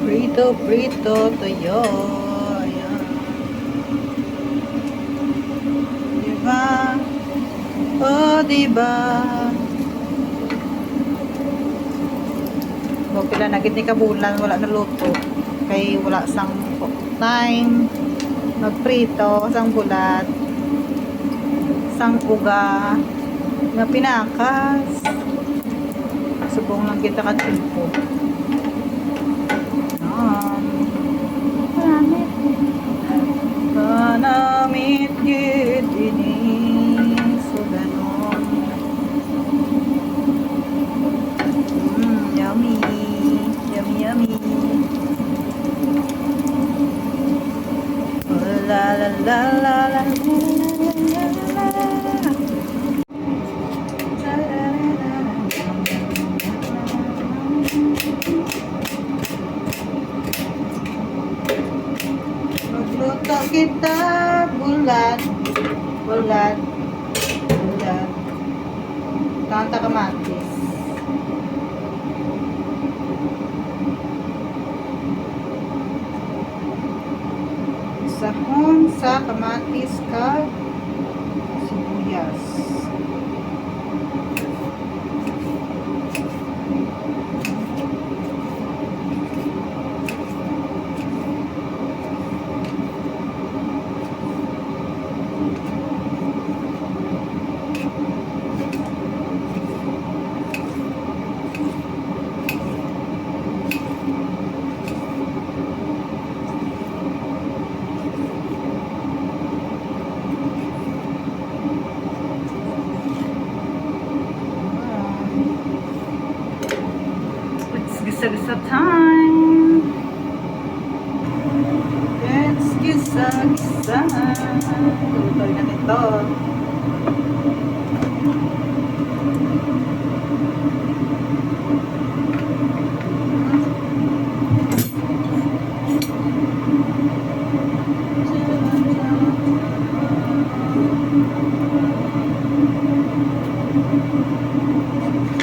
Prito, prito, toyo. Ayan. Diba? Oh, diba? O, pila na gid ni kabulan, wala na luto. Kay wala sang time. Magprito, sang bulat. Sang uga. Nga pinakas. Subong lang kita ka timpo. Panamit gid ini sudanon. Yummy, yummy, yummy. La la la la la la la. Magluto kita bulat, bulat, bulat. Tanta kamatis. Sahon sa kamatis ka sibuyas. Gisa-gisa time. Let's gisa-gisa. Tuloy na nito.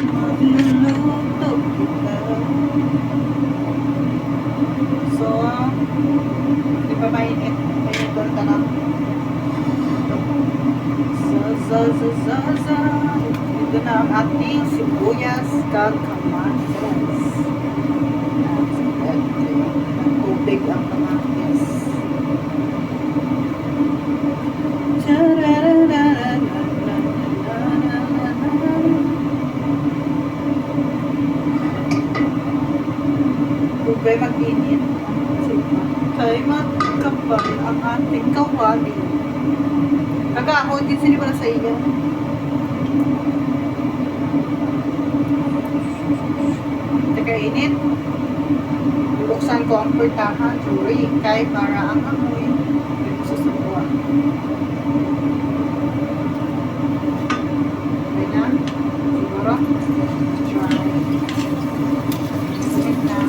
Magluluto kita. So, di ba mainit? Mainit ko na lang. Ito na ang ating sibuyas kamatis. Tubig ang kamatis. Tubig mag-init. Kay magkapal ang ating kawali. Kagahon din sila pala sa iyo. Teka, init. Buksan ko ang pertahan. Sorry, kay para ang amoy. Dito sa sabuan. Okay na? Siguro? Try. Init na.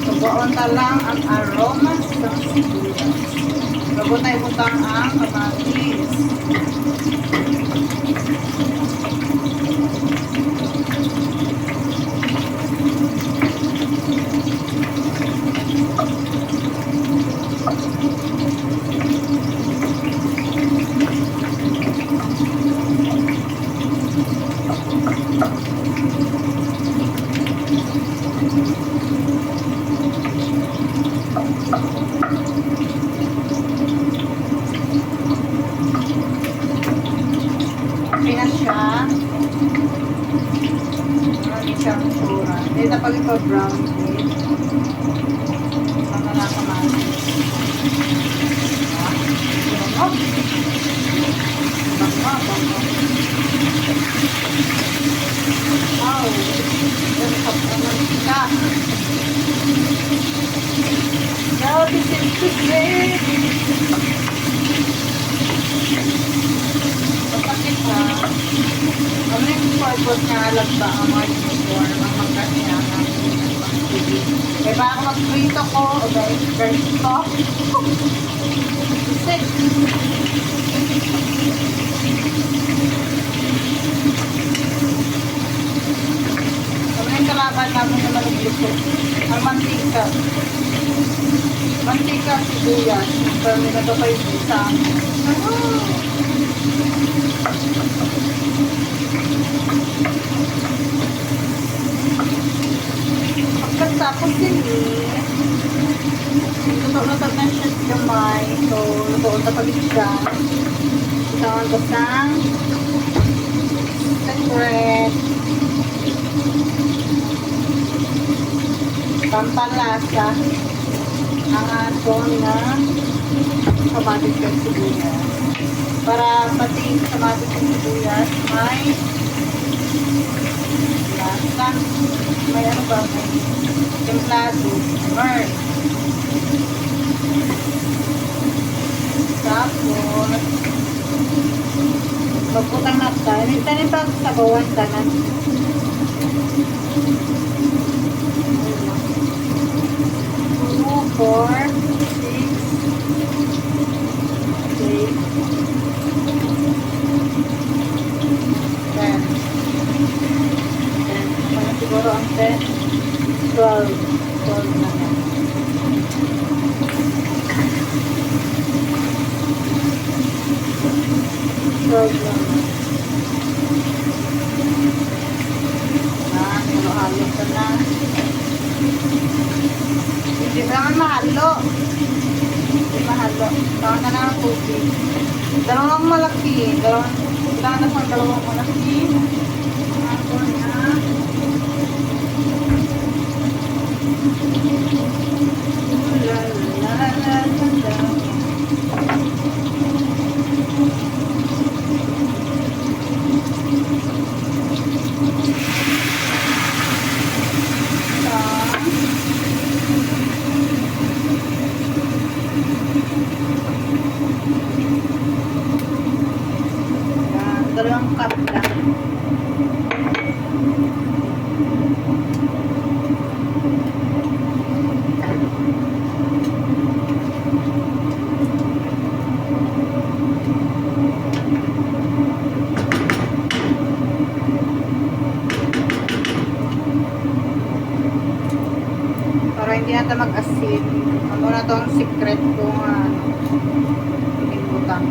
Subuan ta lang ang aroma sa sibuyas. Bago tayo butang ang kamatis. Pinas siya. Marami siyang tsura. Hindi na pag ito brown din. Saka na kamatis. Oh! Bangga, bangga. Wow! Yan sa pamantika. Now this is the day. purpose nga lagba ang mga uniform, ang magkasiyangan. Eh, baka mag-prito ko, o guys, ko. Six. Kami yung kalaban namin na malugluto. Ang mantika. Mantika, sibuyas. Pero may nagapay sa amin. Pagkatapos sini, luto-luto na siya gamay. So, luto na pag siya. Isang gasang secret. Pampalasa ang aton na kamatis at sibuyas. Para pati kamatis at sibuyas may lasa. May ano ba? May templado. Burn. Tapos magputang natin. Minsan pag sabawan tanan. 2, 4, 6, 8, 10. Mga siguro ang 10, 12. 12 na yan. 12 lang. Halo-halo ka na. Hindi ba naman mahalo? Hindi mahalo. Tawag na lang ang tubig. Dalawang malaki. Kailangan na pang dalawang malaki. Ako na. La la la la la. Dalawang cup lang. Para hindi natin mag-asin. Ano na to ang secret ko nga pinibutang.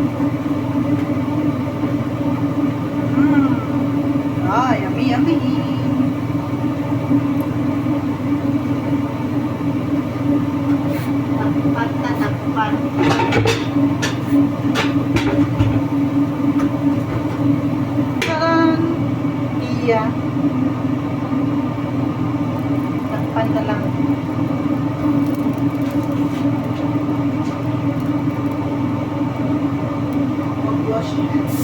Ah, yummy, yummy. Takpan na takpan. Taran! Iya. Takpan na lang. Mag-wash hands.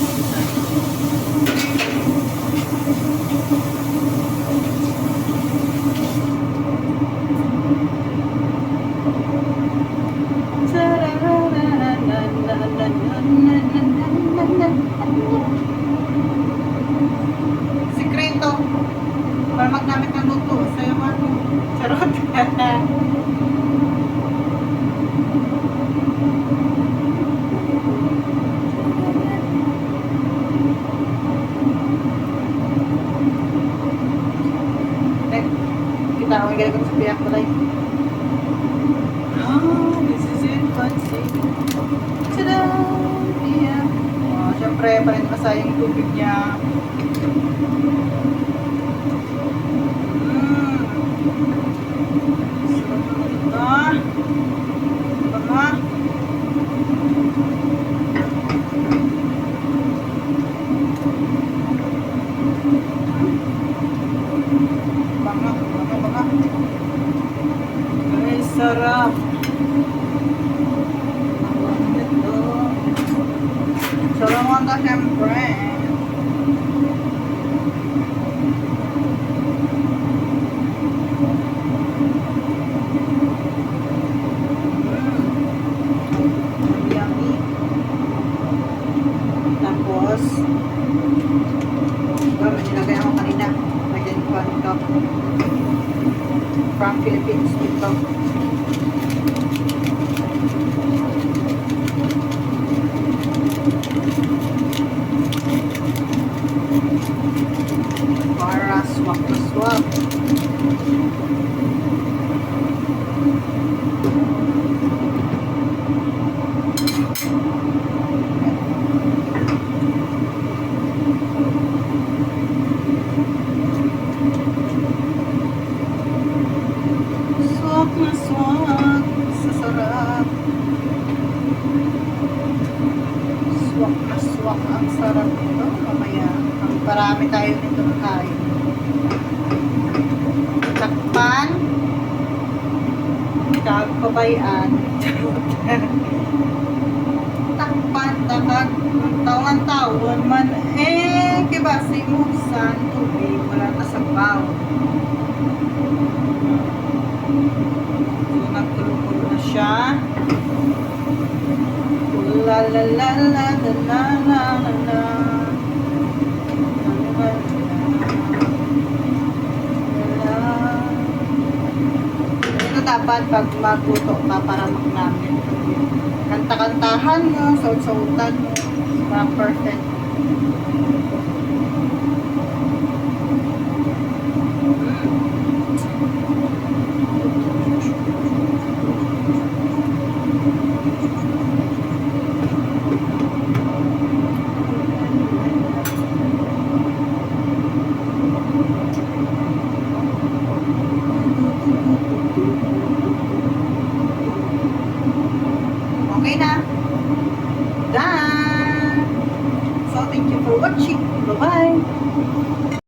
Sikreto para magnamit ng luto sa'yo man. Charot. Kita ako yung sa piyak ko like. This is it, fancy. Tada! Yeah. Siyempre, pa rin masayang tubig niya. Sarap na. Tama. Banga. Ay, sarap. Sarap mo ka, siyempre. Yummy. Tapos, may nilagay dito. From Philippines dito. Para swak na swak. Swak na swak. Sasarap. Swak na swak. Ang sarap nito. Mamaya. Ang parami tayo nito na kain. Takpan. Kagpabayan. Takpan. Takad. Tawangan-tawan man. Kibasi mo sa tubig. Wala na sa baw. So, nagkulo-kulo na siya. La la la la la la la la la. Ito dapat pag magluto ka para magnamin. Kanta-kantahan mo, saut-sautan mo. Parang perfect. Okay na. Done. So, thank you for watching. Bye-bye.